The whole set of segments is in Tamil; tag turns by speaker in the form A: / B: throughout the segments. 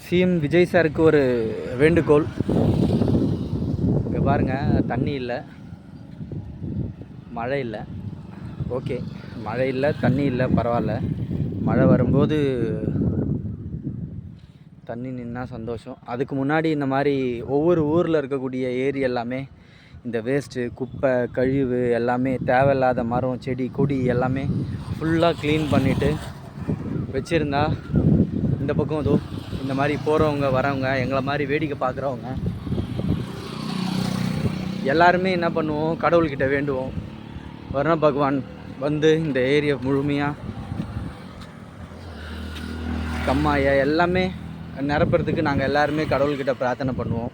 A: சிஎம் விஜய் சாருக்கு ஒரு வேண்டுகோள். இங்கே பாருங்கள், தண்ணி இல்லை, மழை இல்லை. ஓகே, மழை இல்லை, தண்ணி இல்லை, பரவாயில்ல. மழை வரும்போது தண்ணி நின்னா சந்தோஷம். அதுக்கு முன்னாடி இந்த மாதிரி ஒவ்வொரு ஊரில் இருக்கக்கூடிய ஏரி எல்லாமே இந்த வேஸ்ட்டு, குப்பை, கழிவு எல்லாமே, தேவையில்லாத மரம், செடி, கொடி எல்லாமே ஃபுல்லாக க்ளீன் பண்ணிவிட்டு வச்சுருந்தா இந்த பக்கம் இதோ இந்த மாதிரி போகிறவங்க வரவங்க, எங்களை மாதிரி வேடிக்கை பார்க்குறவங்க எல்லாருமே என்ன பண்ணுவோம், கடவுள்கிட்ட வேண்டுவோம், வர்ண பகவான் வந்து இந்த ஏரியை முழுமையாக கம்மாயை எல்லாமே நிரப்புறதுக்கு நாங்கள் எல்லாருமே கடவுள்கிட்ட பிரார்த்தனை பண்ணுவோம்.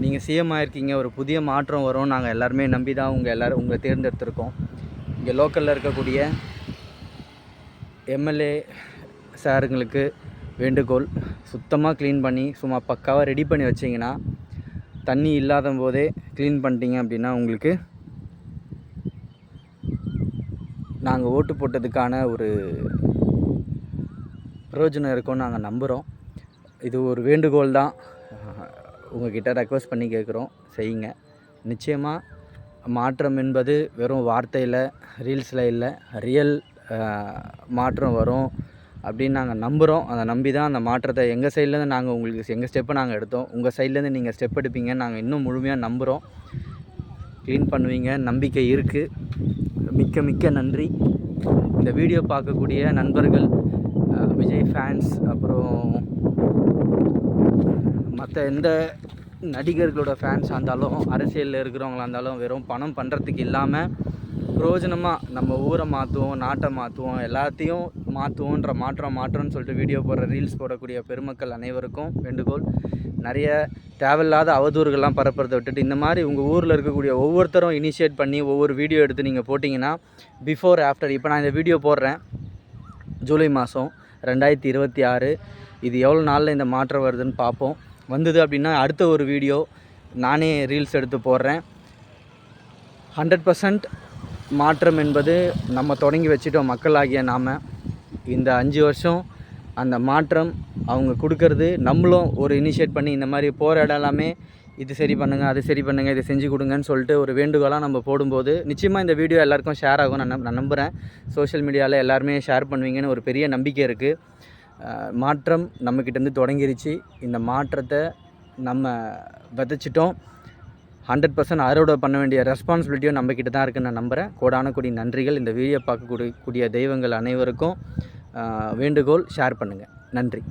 A: நீங்கள் சிஎம் ஆகிருக்கீங்க, ஒரு புதிய மாற்றம் வரும், நாங்கள் எல்லாருமே நம்பி தான் உங்களை தேர்ந்தெடுத்திருக்கோம். இங்கே லோக்கலில் இருக்கக்கூடிய எம்எல்ஏ சாருங்களுக்கு வேண்டுகோள், சுத்தமாக க்ளீன் பண்ணி சும்மா பக்காவாக ரெடி பண்ணி வச்சிங்கன்னா, தண்ணி இல்லாத போதே க்ளீன் பண்ணிட்டீங்க அப்படின்னா உங்களுக்கு நாங்கள் ஓட்டு போட்டதுக்கான ஒரு பிரயோஜனம் இருக்கும்னு நாங்கள் நம்புகிறோம். இது ஒரு வேண்டுகோள் தான், உங்கள்கிட்ட ரெக்வஸ்ட் பண்ணி கேட்குறோம், செய்யுங்க. நிச்சயமாக மாற்றம் என்பது வெறும் வார்த்தையில், ரீல்ஸில் இல்லை, ரியல் மாற்றம் வரும் அப்படின்னு நாங்கள் நம்புகிறோம். அதை நம்பி தான் அந்த மாற்றத்தை எங்கள் சைட்லேருந்து நாங்கள் உங்களுக்கு எங்கள் ஸ்டெப்பை நாங்கள் எடுத்தோம். உங்கள் சைட்லேருந்து நீங்கள் ஸ்டெப் எடுப்பீங்க நாங்கள் இன்னும் முழுமையாக நம்புகிறோம். க்ளீன் பண்ணுவீங்க, நம்பிக்கை இருக்குது. மிக்க மிக்க நன்றி. இந்த வீடியோ பார்க்கக்கூடிய நண்பர்கள், விஜய் ஃபேன்ஸ், அப்புறம் மற்ற எந்த நடிகர்களோட ஃபேன்ஸாக இருந்தாலும், அரசியலில் இருக்கிறவங்களா இருந்தாலும், வெறும் பணம் பண்ணுறதுக்கு இல்லாமல் பிரயோஜனமாக நம்ம ஊரை மாற்றுவோம், நாட்டை மாற்றுவோம், எல்லாத்தையும் மாற்றுவோன்ற மாற்றம்னு சொல்லிட்டு வீடியோ போடுற, ரீல்ஸ் போடக்கூடிய பெருமக்கள் அனைவருக்கும் வேண்டுகோள். நிறைய தேவையில்லாத அவதூறுகள்லாம் பரப்புறதை விட்டுட்டு இந்த மாதிரி உங்கள் ஊரில் இருக்கக்கூடிய ஒவ்வொருத்தரும் இனிஷியேட் பண்ணி ஒவ்வொரு வீடியோ எடுத்து நீங்கள் போட்டிங்கன்னா பிஃபோர் ஆஃப்டர், இப்போ நான் இந்த வீடியோ போடுறேன் ஜூலை மாதம் 2026, இது எவ்வளோ நாளில் இந்த மாற்றம் வருதுன்னு பார்ப்போம். வந்தது அப்படின்னா அடுத்த ஒரு வீடியோ நானே ரீல்ஸ் எடுத்து போடுறேன். 100% மாற்றம் என்பது நம்ம தொடங்கி வச்சுட்டோம். மக்களாகிய நாம் இந்த 5 வருஷம் அந்த மாற்றம் அவங்க கொடுக்கறது, நம்மளும் ஒரு இனிஷியேட் பண்ணி இந்த மாதிரி போகிற இடம் எல்லாமே இது சரி பண்ணுங்கள், அது சரி பண்ணுங்கள், இதை செஞ்சு கொடுங்கன்னு சொல்லிட்டு ஒரு வேண்டுகோளாக நம்ம போடும்போது நிச்சயமாக இந்த வீடியோ எல்லாருக்கும் ஷேர் ஆகும். நான் நம்புகிறேன். சோஷியல் மீடியாவில் எல்லாருமே ஷேர் பண்ணுவீங்கன்னு ஒரு பெரிய நம்பிக்கை இருக்குது. மாற்றம் நம்மக்கிட்டேருந்து தொடங்கிருச்சு. இந்த மாற்றத்தை நம்ம விதைச்சிட்டோம். 100% அறுவடை பண்ண வேண்டிய ரெஸ்பான்சிபிலிட்டியும் நம்மக்கிட்ட தான் இருக்குன்னு நான் நம்புகிறேன். கோடான கோடி நன்றிகள். இந்த வீடியோ பார்க்கக்கூடிய தெய்வங்கள் அனைவருக்கும் வேண்டுகோள், ஷேர் பண்ணுங்கள். நன்றி.